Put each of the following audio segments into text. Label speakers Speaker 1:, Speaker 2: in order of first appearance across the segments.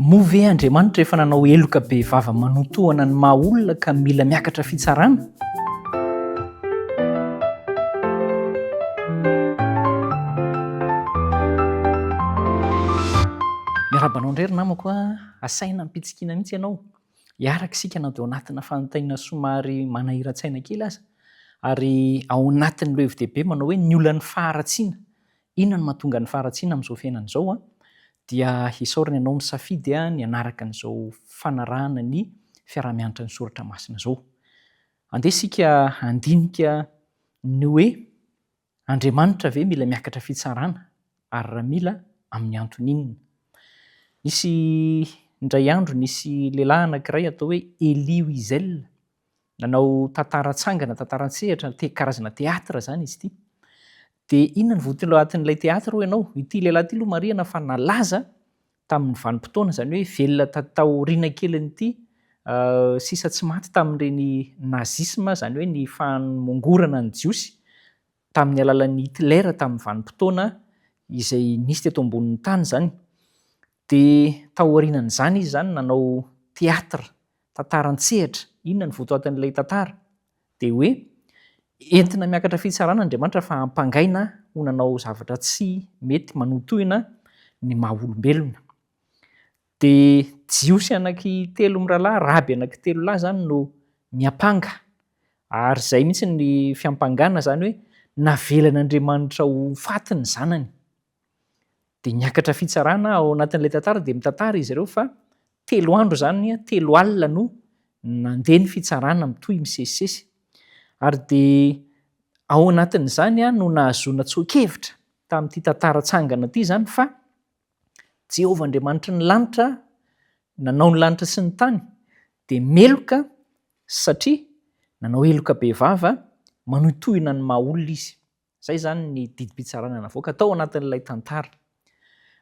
Speaker 1: Move Andriamanitra efa nanao eloka be vava manotohana ny maha olona ka mila miakatra fitsarana. Miarabanao indray ry namako asaina mipitsikina mihitsy ianao. Hiaraka isika na dia ao anatina fanontaniana somary manahirantsaina kely aza. Ary ao anatin'ireo FDB manao hoe ny olan'ny faharatsiana. Inona no mahatonga ny faharatsiana amin'izao fiainana izao dia isaorana ianao misafidy ny anaraka an'izao fanarahana ny fiarah-mianatra ny soratra masina izao. Andeha isika handinika ny hoe Andriamanitra ve mila miakatra fitsarana ary raha mila amin'ny antony inona. Nisy indray andro nisy lehilahy anankiray atao hoe Elie Wiesel, nanao tantara atsangana, tantara an-tsehatra, karazana teatra izany izy ity. Dia inona ny voatilo atin'ilay teatra ho ianao? Ity lehilahy ity aloha marihana fa nalaza tamin'ny vanim-potoana, izany hoe velona taoriana kelin'ity sisa tsy maty tamin'ireny nazisma, izany hoe ny famongorana ny jiosy tamin'ny alalan'ny Hitler tamin'ny vanim-potoana izay nisy teto ambonin'ny tany izany. Dia taorianan'izany izy izany nanao teatra, tantara an-tsehatra. Inona ny voto atin'ilay tantara? Dia hoe entina miakatra fitsarana Andriamanitra fa hampangaina ho nanao zavatra tsy mety manotohina ny maha olombelona. Dia jiosy anankitelo mirahalahy, raby anankitelo lahy izany no miapanga. Ary izay mihitsy ny fiampangana izany hoe navelan'Andriamanitra ho faty ny zanany. Dia niakatra fitsarana ao anatin'ilay tantara dia mitantara izy ireo fa 3 andro izany, 3 alina no nandeha ny fitsarana mitohy misesisesy. Ary dia ao anatin'izany no nahazoana tsoa-kevitra tamin'ity tantara atsangana ity izany fa Jehovah Andriamanitra ny lanitra, nanao ny lanitra sy ny tany, dia meloka satria nanao eloka be vava manotohina ny maha olona izy. Izay izany ny didim-pitsarana navoaka tao anatin'ilay tantara.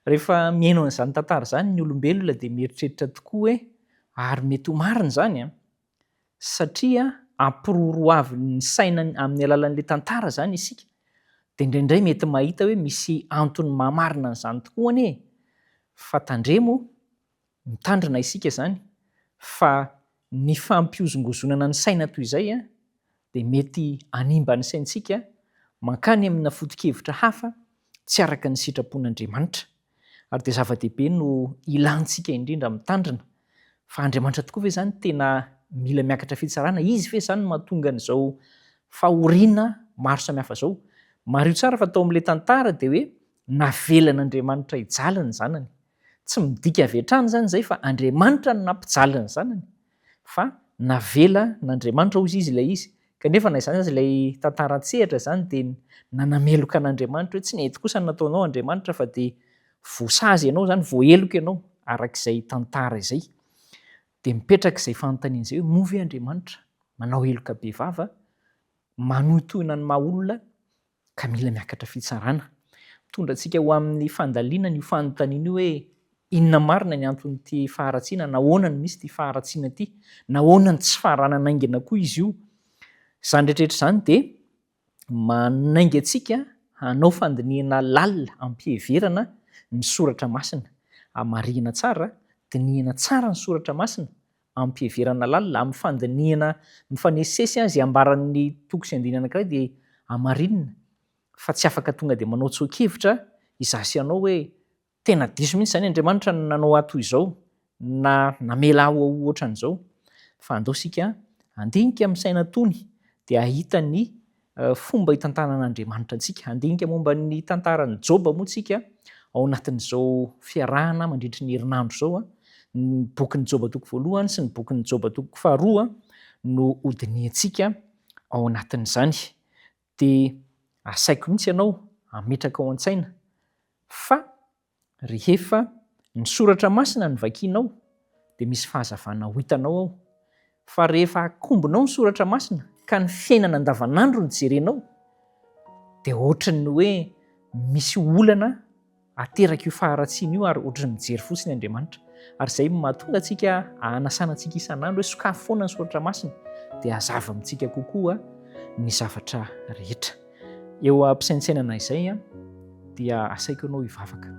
Speaker 1: Rehefa miaino an'izany tantara izany ny olombelona dia mieritreritra tokoa hoe ary mety ho marina izany satria ampiroroavy ny saina amin'ny alalan'ilay tantara izany isika. Dia indraindray mety mahita hoe misy antony mahamarina an'izany tokoa anie. Fa tandremo mitandrina isika izany fa ny fampiozongozonana ny saina toy izay dia mety hanimba ny saintsika mankany amina foto-kevitra hafa tsy araka ny sitrapon'Andriamanitra. Ary dia zava-dehibe no ilantsika indrindra mitandrina fa Andriamanitra tokoa ve izany tena mila miakatra fitsarana? Izy ve izany mahatonga an'izao fahoriana maro samihafa izao? Mario tsara fa tao amin'ilay tantara dia hoe navelan'Andriamanitra hijaly ny zanany. Tsy midika avy hatrany izany izay fa Andriamanitra no nampijaly ny zanany. Fa navela n'Andriamanitra hozy izy ilay izy. Kanefa na izany aza ilay tantara an-tsehatra izany dia nanameloka an'Andriamanitra hoe tsy nety kosa ny nataonao Andriamanitra fa dia voasazy ianao izany, voaheloka ianao arak'izay tantara izay. Dia mipetraka izay fanontaniana izay hoe movy Andriamanitra manao eloka be vava manotohina ny maha olona ka mila miakatra fitsarana. Mitondra antsika ho amin'ny fandaliana ny fanontaniana io hoe inona marina ny anton'ity faharatsiana, nahoana ny misy ity faharatsiana ity, nahoana ny tsy faharananaingina koa izy io. Izany rehetrarehetra izany dia manainga antsika hanao fandiniana lalina ampiheverana ny soratra masina. Marihina tsara, dinihana tsara ny soratra masina, ampiheverana lalina amin'ny fandiniana mifanesisesy izay ambaran'ny toko sy andinina anankiray dia amarinina fa tsy afaka tonga dia manao tsoa-kevitra izasy ianao hoe tena diso mihitsy izany Andriamanitra no nanao ato izao na namela aho ohatran'izao. Fa andao isika handinika amin'ny saina tony dia ahita ny fomba hitantanan'Andriamanitra antsika. Handinika momba ny tantaran'ny Joba moa isika ao anatin'izao fiarahana mandritra ny herinandro izao. Ny bokin'ny Joba toko 1 sy ny bokin'ny Joba toko 2 no hodiniantsika ao anatin'izany. Dia asaiko mihitsy ianao ametraka ao an-tsaina fa rehefa ny soratra masina ny vakianao dia misy fahazavana ho hitanao ao. Fa rehefa akombonao ny soratra masina ka ny fiainana andavanandro ny jerenao dia ohatran'ny hoe misy olana ateraka io faharatsiana io ary ohatran'ny mijery fotsiny Andriamanitra. Ary izay mahatonga antsika hanasana antsika isan'andro hoe sokafo foana ny soratra masina dia hazava amintsika kokoa ny zavatra rehetra. Eo ampisaintsainana izay dia asaiko ianao hivavaka.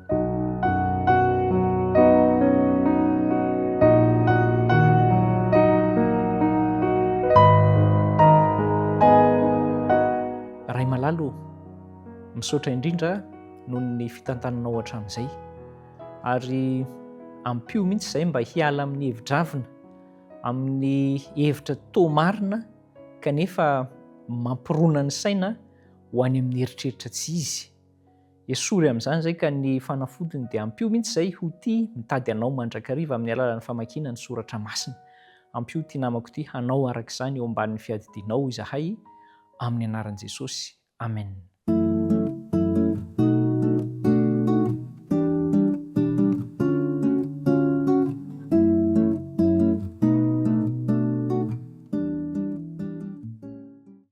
Speaker 1: misaotra indrindra noho ny fitantananao hatramin'izay, ary ampio mihitsy izay mba hiala amin'ny hevin-dravina, amin'ny hevitra tomarina kanefa mampirona ny saina ho any amin'ny eritreritra tsy izy. Esory amin'izany izay ka ny fanafodiny dia ampio mihitsy izay ho tia mitady anao mandrakariva amin'ny alalan'ny famakiana ny soratra masina. Ampio tia namako ity hanao araka izany eo ambanin'ny fiadidianao izahay amin'ny anaran'i Jesosy. Amen.